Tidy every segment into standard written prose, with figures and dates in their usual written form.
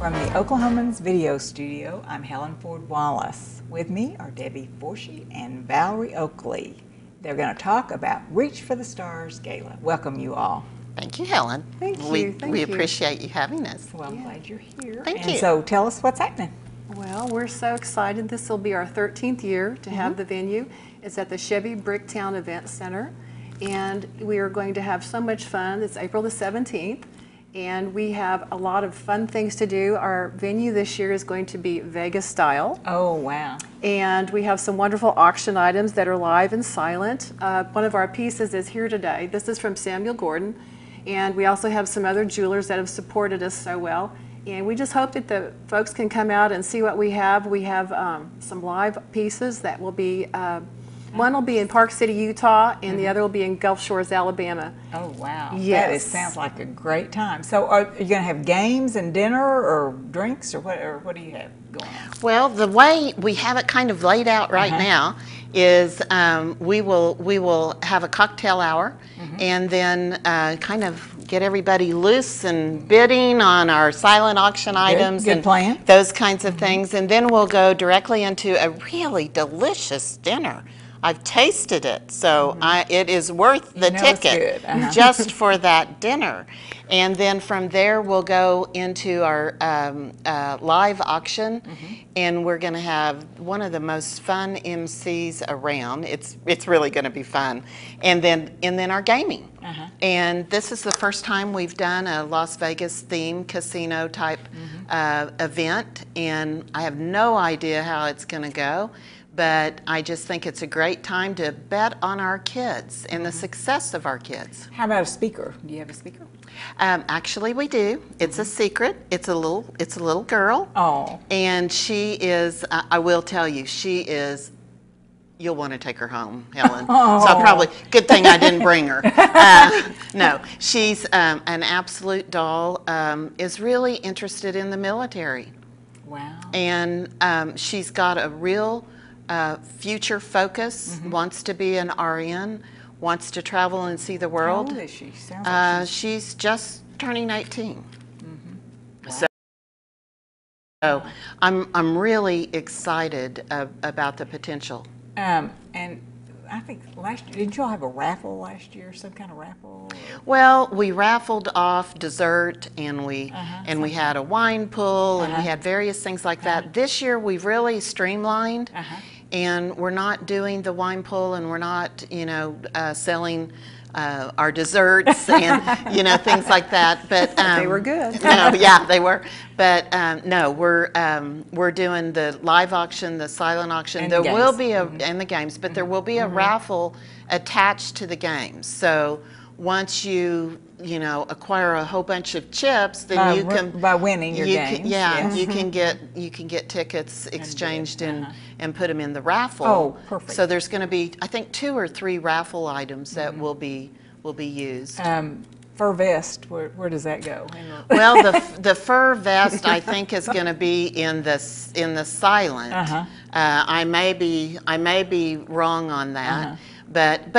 From the Oklahoman's Video Studio, I'm Helen Ford Wallace. With me are Debbie Forshee and Valerie Oakley. They're going to talk about Reach for the Stars Gala. Welcome you all. Thank you, Helen. Thank you. We appreciate you having us. Well, I'm glad you're here. Thank you. So tell us what's happening. Well, we're so excited. This will be our 13th year to have the venue. It's at the Chevy Bricktown Event Center, and we are going to have so much fun. It's April the 17th, and we have a lot of fun things to do. Our venue this year is going to be Vegas style. Oh, wow. And we have some wonderful auction items that are live and silent. One of our pieces is here today. This is from Samuel Gordon, and we also have some other jewelers that have supported us so well. And we just hope that the folks can come out and see what we have. We have some live pieces that will be, one will be in Park City, Utah, and the other will be in Gulf Shores, Alabama. Oh, wow. Yes. Sounds like a great time. So are you going to have games and dinner or drinks or what do you have going on? Well, the way we have it kind of laid out right now is we will have a cocktail hour and then kind of get everybody loose and bidding on our silent auction items good and plan. those kinds of things. And then we'll go directly into a really delicious dinner. I've tasted it, so it is worth the ticket just for that dinner. And then from there, we'll go into our live auction, and we're going to have one of the most fun MCs around. It's really going to be fun. And then our gaming. And this is the first time we've done a Las Vegas themed casino type event, and I have no idea how it's going to go. But I just think it's a great time to bet on our kids and the success of our kids. How about a speaker? Do you have a speaker? Actually, we do. It's a secret. It's a little girl. Oh. And she is. I will tell you, she is. You'll want to take her home, Helen. Oh. So probably good thing I didn't bring her. No, she's an absolute doll. Is really interested in the military. Wow. And she's got a real future focus, wants to be an RN, wants to travel and see the world. How old is she? Sounds like she's just turning 18. So I'm really excited about the potential. and I think last year, didn't y'all have a raffle last year? Some kind of raffle? Well, we raffled off dessert, and we had a wine pool, and we had various things like that. This year, we've really streamlined, and we're not doing the wine pool, and we're not, selling our desserts and things like that. But they were good. No, yeah, they were. But no, we're doing the live auction, the silent auction. And there the will games. be and the games, but there will be a raffle attached to the games. So once you acquire a whole bunch of chips, then you can by winning your games. you can get tickets exchanged and put them in the raffle. Oh, perfect. So there's going to be, I think, 2 or 3 raffle items that will be used. Fur vest, where does that go? Well, the fur vest I think is going to be in the silent. I may be wrong on that. But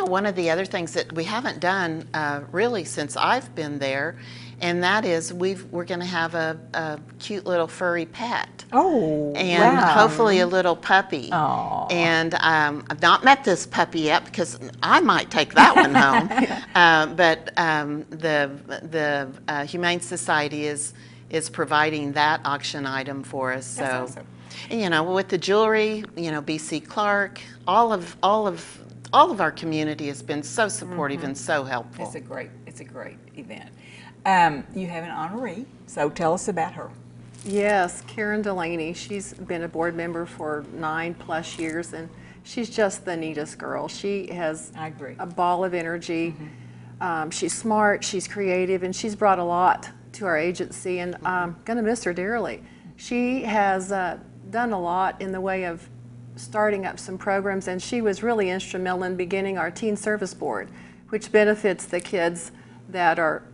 one of the other things that we haven't done really since I've been there, and that is we're going to have a cute little furry pet. Oh, and wow. hopefully a little puppy. Oh. And I've not met this puppy yet because I might take that one home. But the Humane Society is providing that auction item for us. So, That's awesome. And, with the jewelry, BC Clark, all of our community has been so supportive and so helpful. It's a great event. You have an honoree, so tell us about her. Yes, Karen Delaney. She's been a board member for 9+ years, and she's just the neatest girl. She has I agree. a ball of energy. She's smart, she's creative, and she's brought a lot to our agency, and I'm going to miss her dearly. She has done a lot in the way of starting up some programs, and she was really instrumental in beginning our Teen Service Board, which benefits the kids that are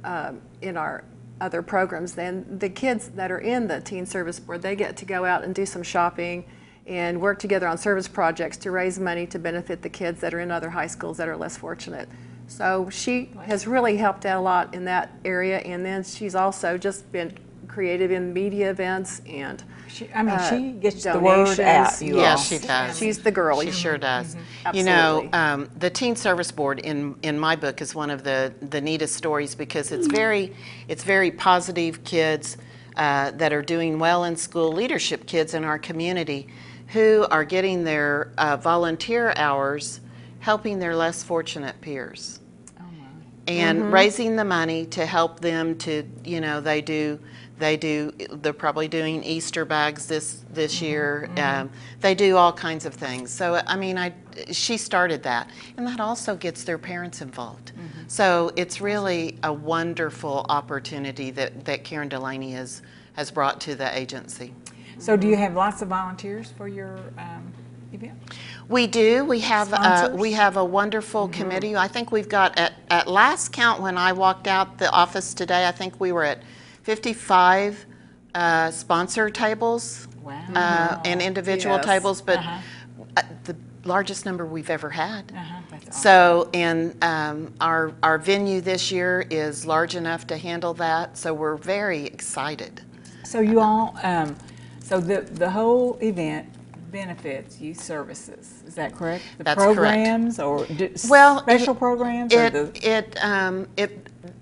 in our other programs. Then the kids that are in the Teen Service Board, they get to go out and do some shopping and work together on service projects to raise money to benefit the kids that are in other high schools that are less fortunate. So she has really helped out a lot in that area, and then she's also just been creative in media events and she gets the donations. word out. Yes, she does. She's the girl. She sure does. Absolutely. You know, the Teen Service Board in my book is one of the neatest stories because it's very positive kids that are doing well in school, leadership kids in our community who are getting their volunteer hours helping their less fortunate peers. And raising the money to help them to, you know, they're probably doing Easter bags this year. They do all kinds of things. So, I mean, she started that. And that also gets their parents involved. So it's really a wonderful opportunity that Karen Delaney has brought to the agency. So do you have lots of volunteers for your event? We do. We have a wonderful committee. I think we've got, at last count when I walked out the office today, I think we were at 55 sponsor tables. Wow. And individual Yes. tables, but the largest number we've ever had. That's awesome. So, and our venue this year is large enough to handle that, so we're very excited. So you all, so the whole event benefits youth services. Is that correct? The That's correct. programs or special programs? It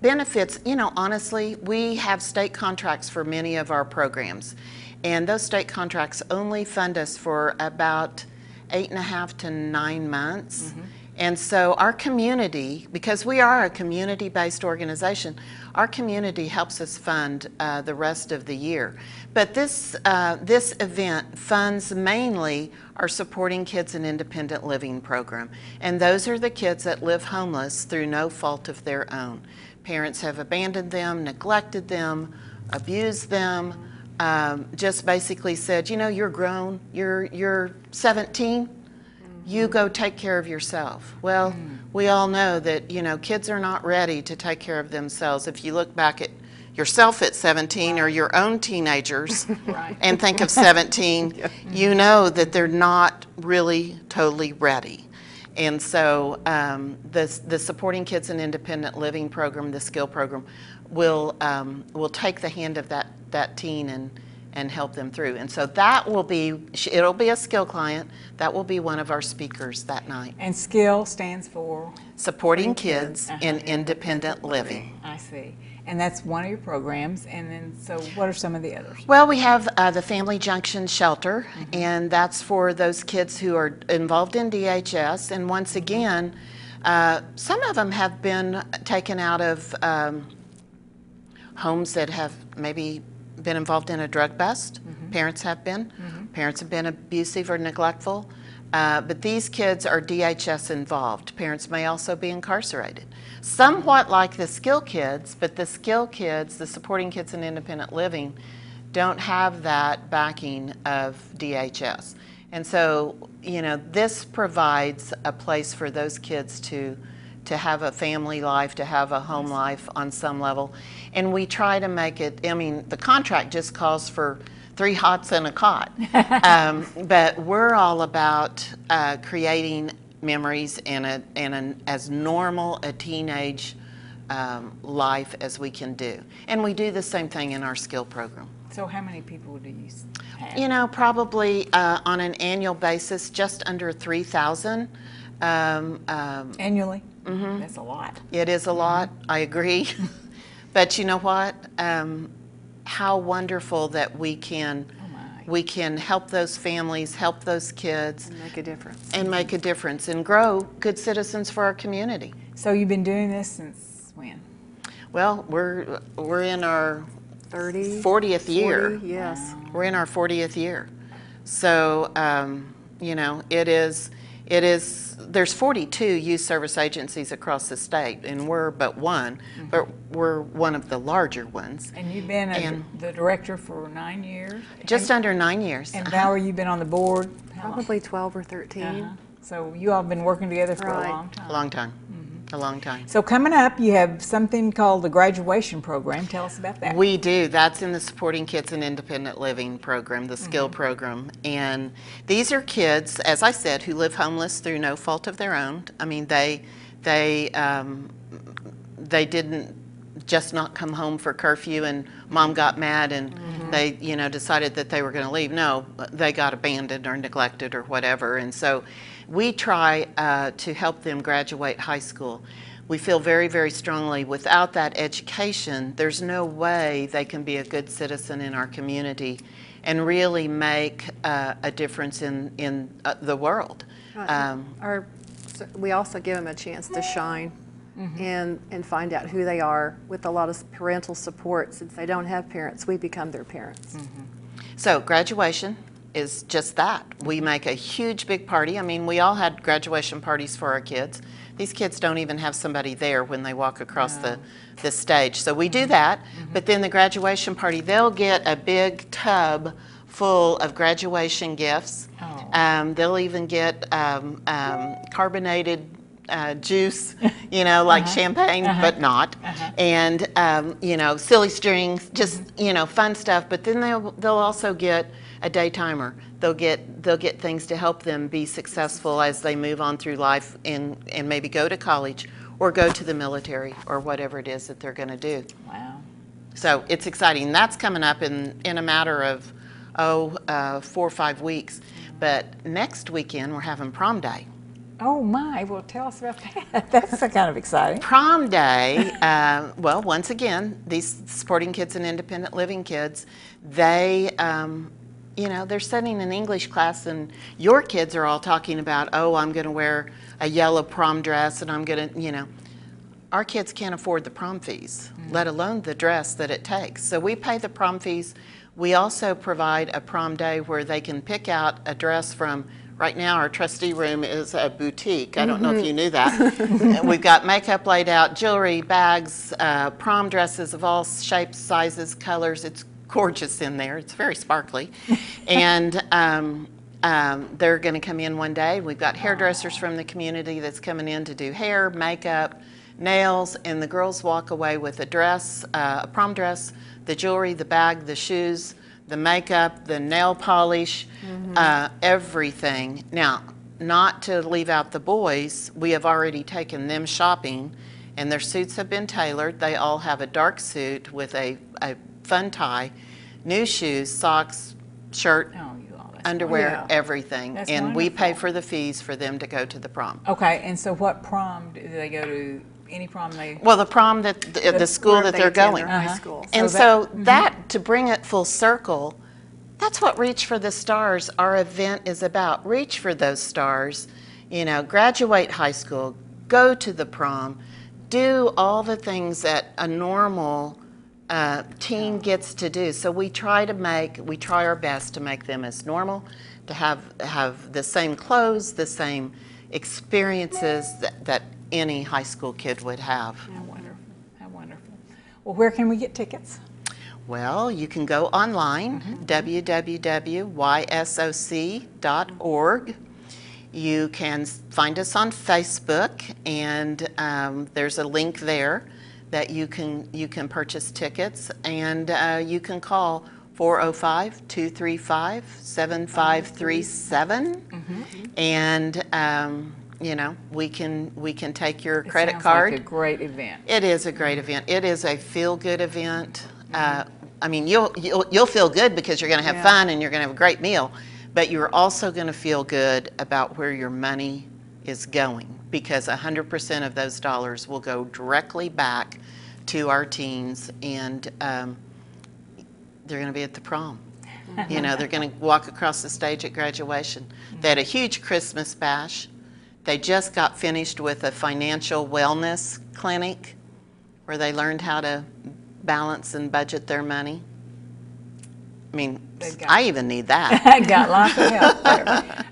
benefits, you know, honestly, we have state contracts for many of our programs, and those state contracts only fund us for about 8.5 to 9 months. And so our community, because we are a community-based organization, our community helps us fund the rest of the year. But this event funds mainly our Supporting Kids in Independent Living program. And those are the kids that live homeless through no fault of their own. Parents have abandoned them, neglected them, abused them, just basically said, you know, you're grown, you're 17, you go take care of yourself. Well, we all know that, you know, kids are not ready to take care of themselves. If you look back at yourself at 17 or your own teenagers and think of 17, you know that they're not really totally ready. And so the Supporting Kids in Independent Living program, the skill program, will take the hand of that teen and help them through. And so that will be, it'll be a skill client. That will be one of our speakers that night. And skill stands for? Supporting Kids in Independent Living. I see. And that's one of your programs. And then, so what are some of the others? Well, we have the Family Junction Shelter, and that's for those kids who are involved in DHS. And once again, some of them have been taken out of homes that have maybe been involved in a drug bust. Parents have been. Parents have been abusive or neglectful. But these kids are DHS involved. Parents may also be incarcerated. Somewhat like the skill kids, but the skill kids, the Supporting Kids in Independent Living, don't have that backing of DHS. And so, you know, this provides a place for those kids to have a family life, to have a home life on some level. And we try to make it, I mean, the contract just calls for 3 hots and a cot. But we're all about creating memories and as normal a teenage life as we can do. And we do the same thing in our skill program. So how many people do you have? You know, probably on an annual basis, just under 3,000. Annually? That's a lot. It is a lot, I agree. But you know what? How wonderful that we can help those families, help those kids. And make a difference. And make a difference and grow good citizens for our community. So you've been doing this since when? Well, we're in our 40th year. Yes. We're in our 40th year. So, you know, there's 42 youth service agencies across the state, and we're but one, but we're one of the larger ones. And you've been the director for 9 years? Just under 9 years. And Valerie, you've been on the board? Probably 12 or 13. So you all have been working together for a long time? A long time. A long time. So coming up, you have something called the graduation program. Tell us about that. We do. That's in the Supporting Kids in Independent Living program, the skill program. And these are kids, as I said, who live homeless through no fault of their own. I mean, they didn't just not come home for curfew and mom got mad and they, decided that they were going to leave. No, they got abandoned or neglected or whatever. And so we try to help them graduate high school. We feel very, very strongly without that education, there's no way they can be a good citizen in our community and really make a difference in the world. We also give them a chance to shine and find out who they are with a lot of parental support. Since they don't have parents, we become their parents. So graduation is just that. We make a huge big party. I mean, we all had graduation parties for our kids. These kids don't even have somebody there when they walk across the stage. So we do that, but then the graduation party, they'll get a big tub full of graduation gifts. They'll even get carbonated juice, like champagne, but not. And, silly strings, just, fun stuff. But then they'll also get a day timer. They'll get things to help them be successful as they move on through life and maybe go to college or go to the military or whatever it is that they're going to do. Wow. So it's exciting. That's coming up in a matter of 4 or 5 weeks. But next weekend we're having prom day. Oh my, well tell us about that. That's kind of exciting. Prom day, well, once again, these supporting kids and independent living kids, they, they're studying an English class and your kids are all talking about, oh, I'm going to wear a yellow prom dress and I'm going to, our kids can't afford the prom fees, let alone the dress that it takes. So we pay the prom fees. We also provide a prom day where they can pick out a dress from, right now our trustee room is a boutique. I don't know if you knew that. We've got makeup laid out, jewelry, bags, prom dresses of all shapes, sizes, colors. It's gorgeous in there. It's very sparkly. And they're going to come in one day. We've got hairdressers from the community that's coming in to do hair, makeup, nails, and the girls walk away with a dress, a prom dress, the jewelry, the bag, the shoes, the makeup, the nail polish, everything. Now, not to leave out the boys, we have already taken them shopping and their suits have been tailored. They all have a dark suit with a fun tie, new shoes, socks, shirt, underwear, everything. That's and wonderful. We pay for the fees for them to go to the prom. Okay, and so what prom do they go to? Any prom they? Well, the prom that the school that they're going. High school. And so that, to bring it full circle, that's what Reach for the Stars, our event, is about. Reach for those stars, graduate high school, go to the prom, do all the things that a normal teen gets to do. So we try our best to make them as normal, to have the same clothes, the same experiences that any high school kid would have. How wonderful. How wonderful. Well, where can we get tickets? Well, you can go online, www.ysoc.org. You can find us on Facebook, and there's a link there that you can purchase tickets, and you can call 405-235-7537, and we can take your credit card. Like a great event. It is a great event. It is a feel-good event. I mean, you'll feel good because you're going to have fun and you're going to have a great meal, but you're also going to feel good about where your money is going, because 100% of those dollars will go directly back to our teens, and they're going to be at the prom. They're going to walk across the stage at graduation. They had a huge Christmas bash. They just got finished with a financial wellness clinic where they learned how to balance and budget their money. I mean, I even need that. I got lots of help there.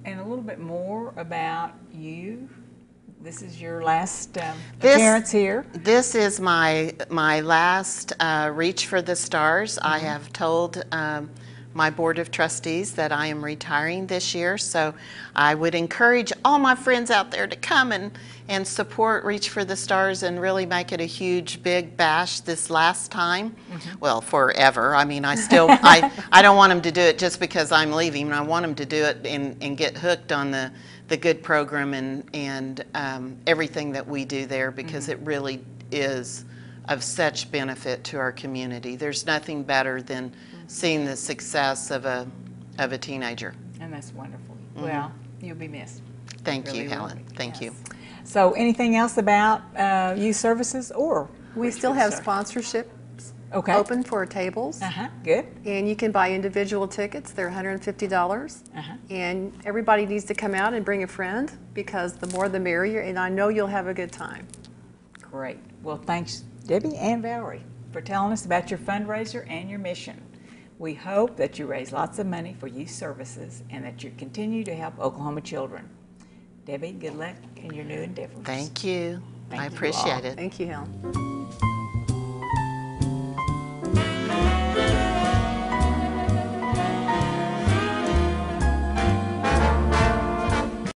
And a little bit more about you. This is your last appearance here. This is my last Reach for the Stars. I have told my board of trustees that I am retiring this year. So I would encourage all my friends out there to come and support Reach for the Stars and really make it a huge, big bash this last time. Well, forever. I mean, I don't want them to do it just because I'm leaving. I want them to do it and get hooked on the good program and everything that we do there, because it really is of such benefit to our community. There's nothing better than seeing the success of a teenager. And that's wonderful. Well, you'll be missed. Thank you, Helen. Thank you. So anything else about youth services or? We still have sponsorships open for tables. Good. And you can buy individual tickets. They're $150. And everybody needs to come out and bring a friend, because the more the merrier, and I know you'll have a good time. Great. Well, thanks, Debbie and Valerie, for telling us about your fundraiser and your mission. We hope that you raise lots of money for youth services and that you continue to help Oklahoma children. Debbie, good luck in your new endeavors. Thank you. I appreciate it. Thank you, Helen.